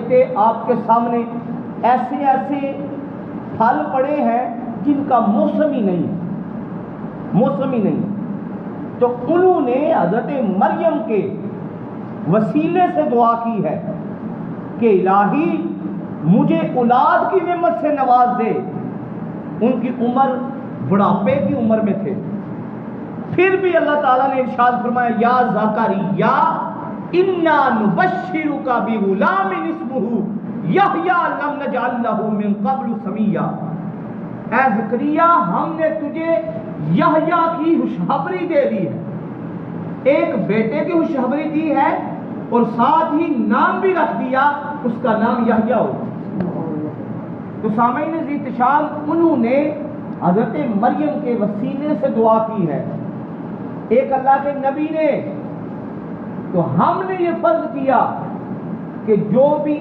دیکھتے آپ کے سامنے ایسے ایسے پھل پڑے ہیں جن کا موسم ہی نہیں، موسم ہی نہیں. تو انہوں نے حضرت مریم کے وسیلے سے دعا کی ہے کہ الہی مجھے اولاد کی نعمت سے نواز دے. ان کی عمر بڑھاپے کی عمر میں تھے، پھر بھی اللہ تعالیٰ نے ارشاد فرمایا یا زکریا انا نبشرک بغلام اسمہ یحییٰ لم نجعل لہ من قبل سمیا. اے زکریا ہم نے تجھے یحییٰ کی خوشخبری دے دی ہے، ایک بیٹے کی خوشخبری دی ہے اور ساتھ ہی نام بھی رکھ دیا، اس کا نام یحییٰ ہوگا. تو سامعین احتشام انہوں نے حضرت مریم کے وسیلے سے دعا کی ہے، ایک اللہ کے نبی نے. تو ہم نے یہ فرض کیا کہ جو بھی